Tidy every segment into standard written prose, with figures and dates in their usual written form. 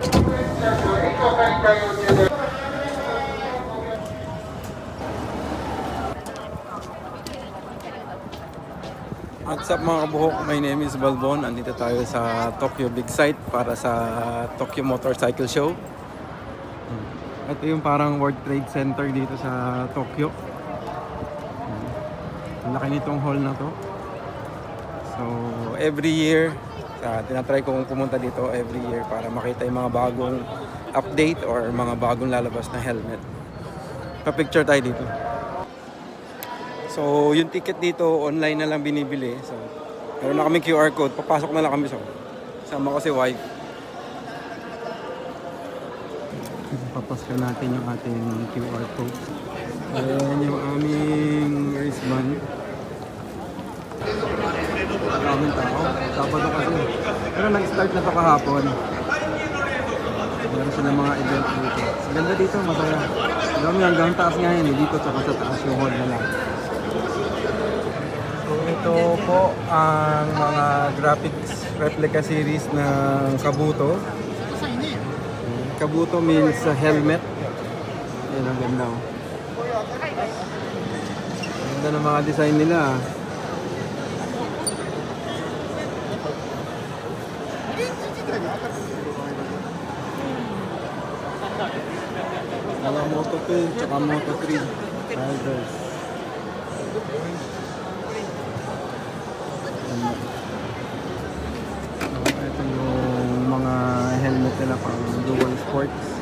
What's up mga kabuhok? My name is Balbon. Andito tayo sa Tokyo Big Sight para sa Tokyo Motorcycle Show. Ito yung parang World Trade Center dito sa Tokyo. Ang laki nitong hall na to. So every year, tinatry kong pumunta dito every year para makita yung mga bagong update or mga bagong lalabas na helmet. Pa-picture tayo dito. So, yung ticket dito, online na lang binibili. So, meron na kaming QR code. Papasok na lang kami. So, sama ko si wife. Papasok natin yung ating QR code. Ayan yung aming wristband. Maraming tao. Sabado kasi. Pero nag-start na to kahapon. Meron sila mga event dito. Ganda dito, masaya. Alam mo, hanggang taas nga yun. Dito tsaka sa taas yung hall na lang. Ito po ang mga graphics replica series ng Kabuto. Kabuto means helmet. Ayan, ang ganda. Ang ganda ng mga design nila. Mga Moto2 tsaka Moto3 riders. Ito yung mga helmet nila pang dual sports.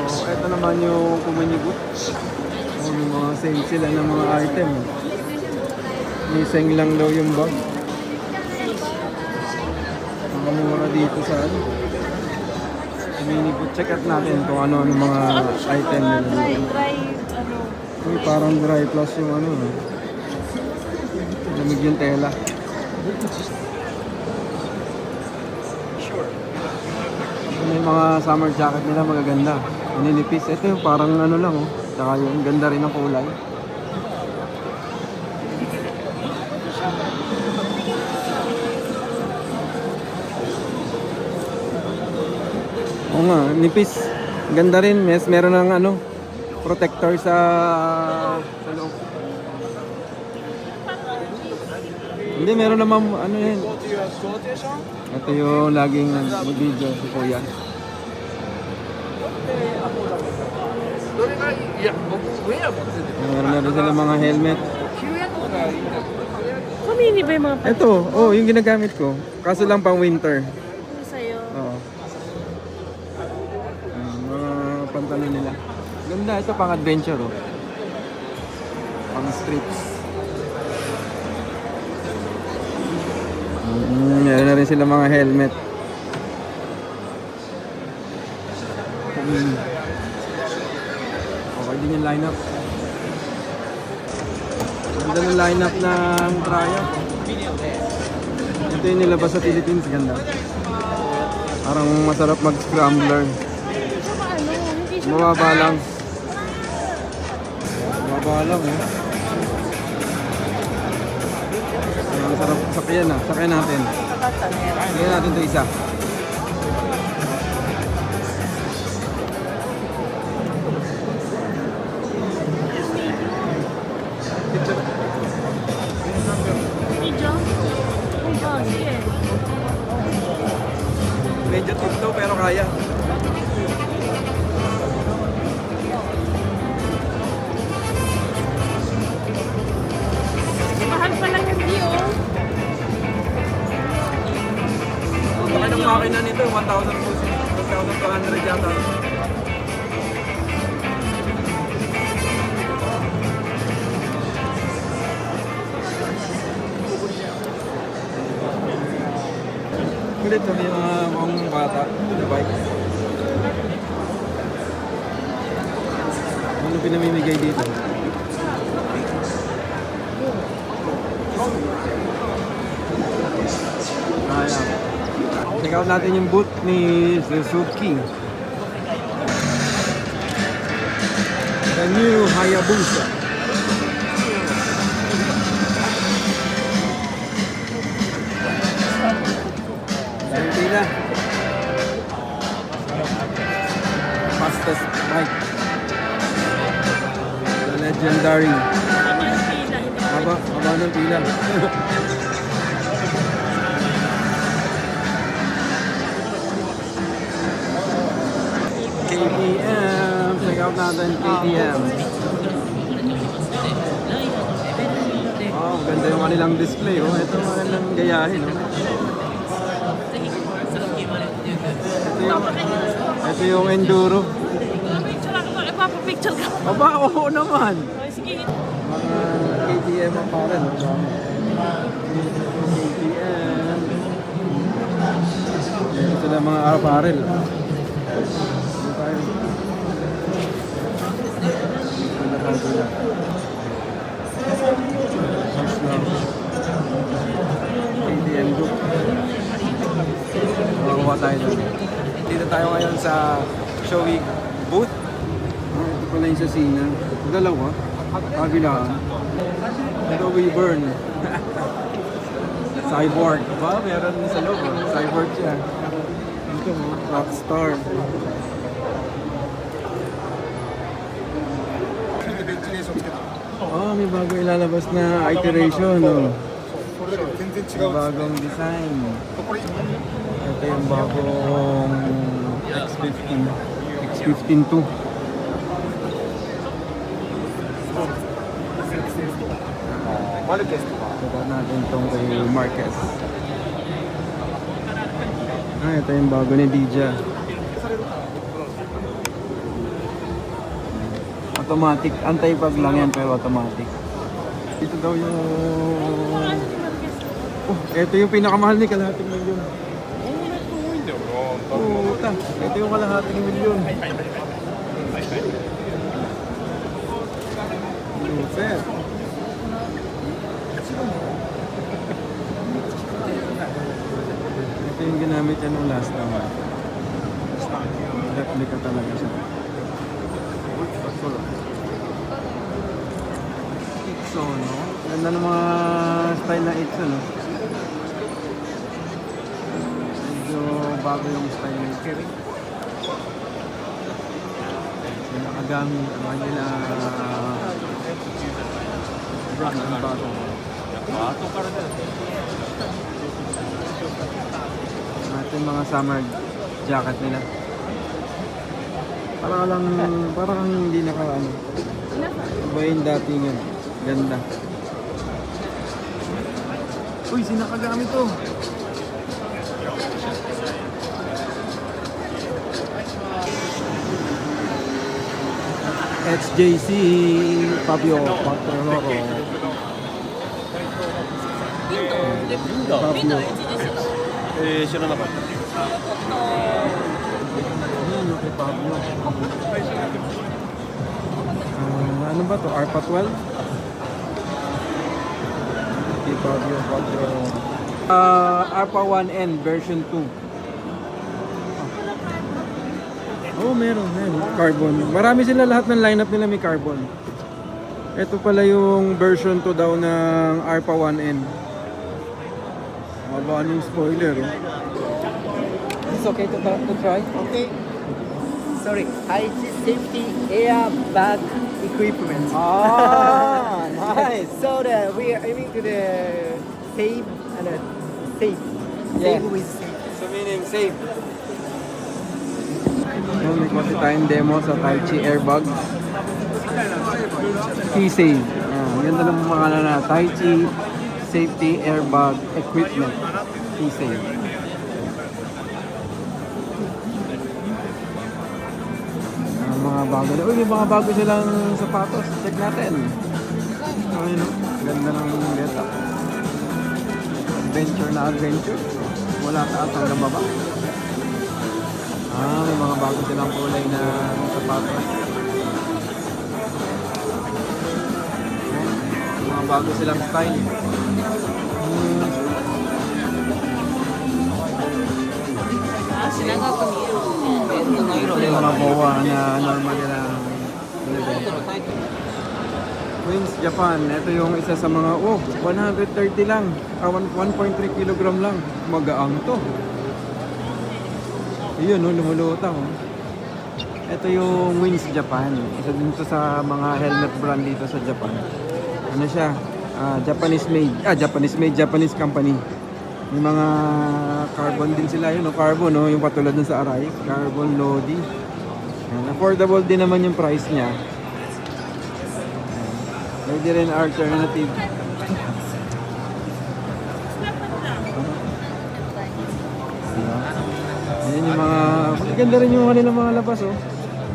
So, ito naman yung Kumanyibut. May mga sale sila ng mga item. Miseng lang daw yung bag. Makamura dito sa ano. Kumanyibut. Check out natin kung ano mga item nila. Uy, parang dry plus yung ano. Lamig yung tela. May mga summer jacket nila magaganda. Maninipis. Ito yung parang ano lang oh. Tsaka yung ganda rin ng kulay. Oo nga, nipis. Ganda rin. Meron ng ano, protector sa loob. Hindi, meron naman ano yan. Ito yung laging mag-video si Kuya. Meron na rin sila mga helmet. Kumini ba yung mga Ito, oh, yung ginagamit ko. Kaso lang pang winter. sa'yo? Oo. Mga pantalon nila. Ganda, ito pang adventure oh. Pang streets. Meron na rin sila mga helmet. Okay din yung lineup. Ganda ng lineup ng Triumph. Ito yung nilabas sa Philippines. Ganda. Parang masarap mag-scrambler. Mababa lang. Mababa lang eh. Masarap sakyan ah. Sakyan natin. Sakyan natin ito isa. Video? Oh, sige. Medyo tipto pero kaya. Mahal pa lang yung view. Laki ng makina nito, 1,200 yata. Kulit sabi yung mga bata na bike. Ano pinamimigay dito? Ayan. Check out natin yung booth ni Suzuki. The new Hayabusa. Ayun pila. Fastest bike. The legendary. Haba ng pila. KTM. Check out natin KTM. Oh, ganda yung kanilang display. Oh, ito magandang gayahin. Oh. Ito yung enduro. Picture ako. Ipapapicture ka. Aba, oo naman. Okay, sige. Mga KTM ang paren. KTM. Ito na mga apparel. Ito tayo. Ito na tayo. KTM group. Makakuha tayo doon. Dito tayo ngayon sa Shoei booth. Ito pala yung sa Sina. Dalawa. Kabilaan. Ito Wyvern. Cyborg. Ba? Meron sa loob. Cyborg siya. Ito mo. Rockstar. Oh, may bago ilalabas na iteration. Oh. May bagong design. Ito yung bagong X15. X15 2. Ito natin itong kay Marquez. Ito yung bago ni Dija. Automatic. Anti-pag lang yan pero automatic. Ito daw yung... Oh, ito yung pinakamahal ni kalahating milyon. Puta, ito yung kalahating milyon. Sir. Ito yung ginamit niya nung last time. Replica talaga siya. Itso, no? Ganda ng mga style na Itso, no? Medyo bago yung style na Itso. Yung nakagami, ang nila brand ang bago. Ito yung mga summer jacket nila. Parang hindi ano. Iba yung dating yun. Ganda. Uy, sinakagami to. XJC Fabio Quattroloro. Fabio. 知らなかった。 Ano kay Pablo? Ano ba to? ARPA 12? Kay Pablo Quattroloro. ARPA 1N version 2. Oh, meron. Carbon. Marami sila, lahat ng lineup nila may carbon. Ito pala yung version 2 daw ng ARPA 1N. Mababa yung spoiler. Oh. It's okay to try? Okay. Sorry. IT safety airbag equipment. Ah, nice. So we are aiming to the safe and safe. Yeah. Safe with safe. So meaning safe. So, may kasi tayong demo sa Tai Chi Airbag. T-Save. Ang ganda ng mga na Tai Chi Safety Airbag Equipment. T-Save. Mga bago na. Uy, may mga bago silang sapatos. Check natin. Ayun, no? Ganda ng beta. Adventure na adventure. Wala taas hanggang baba. May mga bago silang kulay na sapatos. Mga bago silang style. Ito yung mga boa na normal nilang binibenta. Wings Japan, ito yung isa sa mga 130 lang, 1.3 kilogram lang, magaang to. Ayun, lumulutang. Ito yung Wings Japan, isa din to sa mga helmet brand dito sa Japan. Ano siya? Japanese company. May mga carbon din sila yun, carbon, yung patulad dun sa Arai, carbon Lodi. Affordable din naman yung price niya. Pwede rin alternative. Ayan yung mga, maganda rin yung kanilang mga labas,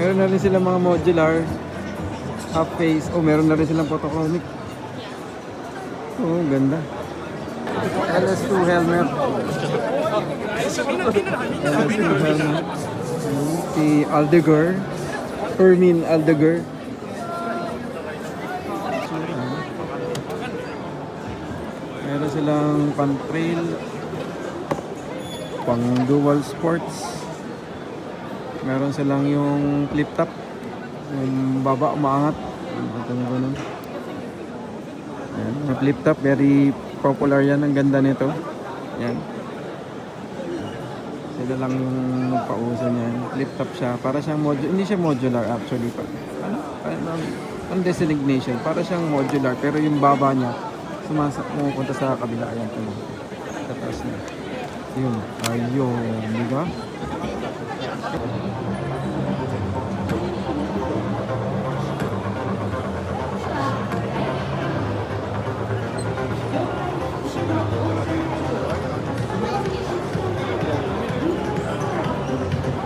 Meron na rin silang mga modular, half face, meron na rin silang photochromic. Ganda. LS2 helmet. LS2 helmet. Si Aldegar. Fermin Aldegar. Meron silang pan-trail, pang dual sports. Meron silang yung flip top, yung baba umaangat. Ito yung ganun. Ayan, yung flip top, very popular yan. Ang ganda nito. Yan. Sila lang yung pauso niyan. Flip top siya. Para siyang hindi siya modular actually. Ang designation. Para siyang modular. Pero yung baba niya, pumupunta sa kabila. Ayan. Sa taas niya. Yun. Ayun. Diba?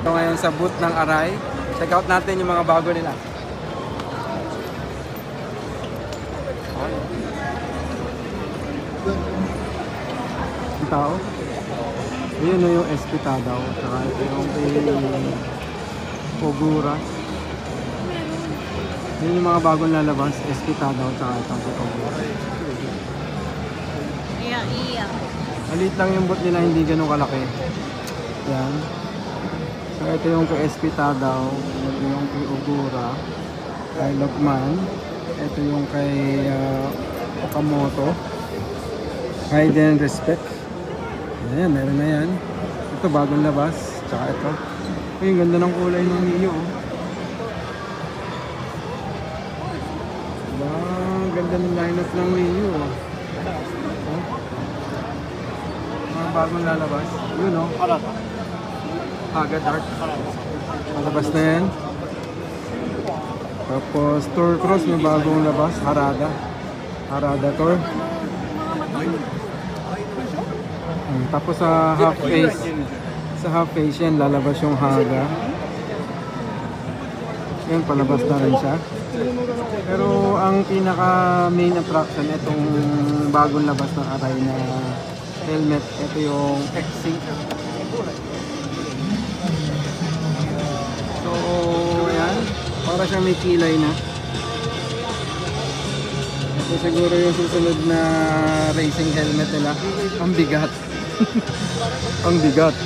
Ito ngayon sa booth ng Arai. Check out natin yung mga bago nila. Ang tao. Ayun na yung SP Tadaw. Saka ito yung Ogura. Yun yung mga bagong lalabas. SP Tadaw. Saka itong Ogura. Iya. Maliit lang yung booth nila. Hindi ganun kalaki. Yan. So ito yung kay SP Tadaw. Ito yung kay Ogura. Kay Lokman. Ito yung kay Okamoto. Hide and Respect. Ayan, meron na yan. Ito bagong labas. Tsaka ito. Yung ganda ng kulay ng Mio. Diba? Ganda ng lineup ng Mio. Mga bagong lalabas. Yun Haga Dark. Malabas na yan. Tapos Tour Cross may bagong labas. Harada Tour. Tapos sa half face yan lalabas yung Haga. Yan palabas na rin siya. Pero ang pinaka main attraction itong bagong labas ng Arai na helmet, ito yung X-Sync. So yan, para siyang may kilay na. Ito siguro yung susunod na racing helmet nila. Ang bigat. Ang bigat.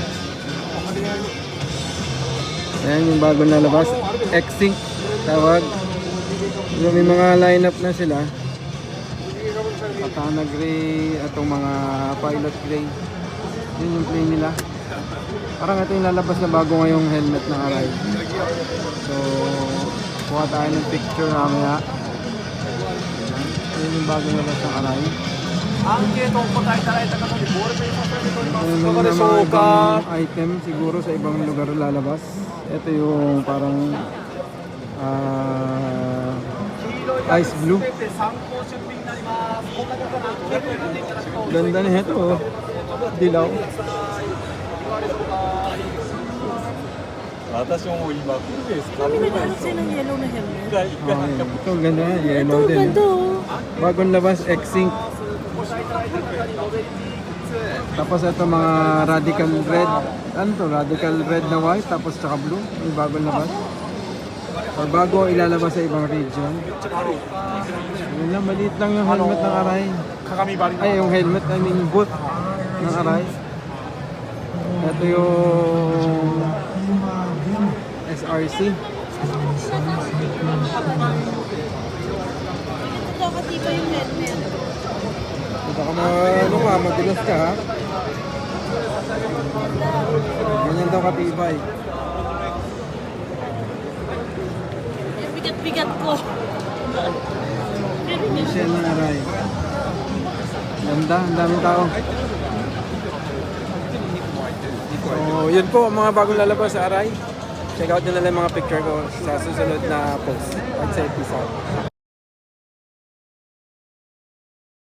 Ayan yung bago na labas. X-Sync tawag. May mga lineup na sila. Katana Gray, atong mga Pilot Gray. Yun yung play nila. Parang ito yung lalabas na bago ngayong helmet ng Arai. So, kuha tayo ng picture mamaya. Yun yung bago labas ng Arai. May mga ibang item siguro sa ibang lugar lalabas. Ito yung parang ice blue. Ganda na ito. Dilaw. 私も今来るですか Kami nag-ano ng yellow na helmet. Ito ganda. Yellow din. Ganda Bagong labas, X-Sync. Tapos ito mga radical red. Ano to? Radical red na white. Tapos tsaka blue. May bagong labas. Or bago ilalabas sa ibang region. Yun lang, maliit lang yung helmet ng Aray. 鏡張り Ay, yung helmet, I mean boot ng Aray. Ito yung SRC. Ito kasi ba yung helmet? Ito ka ano ka, madulas ka ha. Ganyan daw katibay. Yung bigat-bigat ko. Michelle ng Aray. Ganda, ang daming tao. So, yun po ang mga bagong lalabas sa Aray. Check out nyo na lang yung mga picture ko sa susunod na post. I'd say peace out.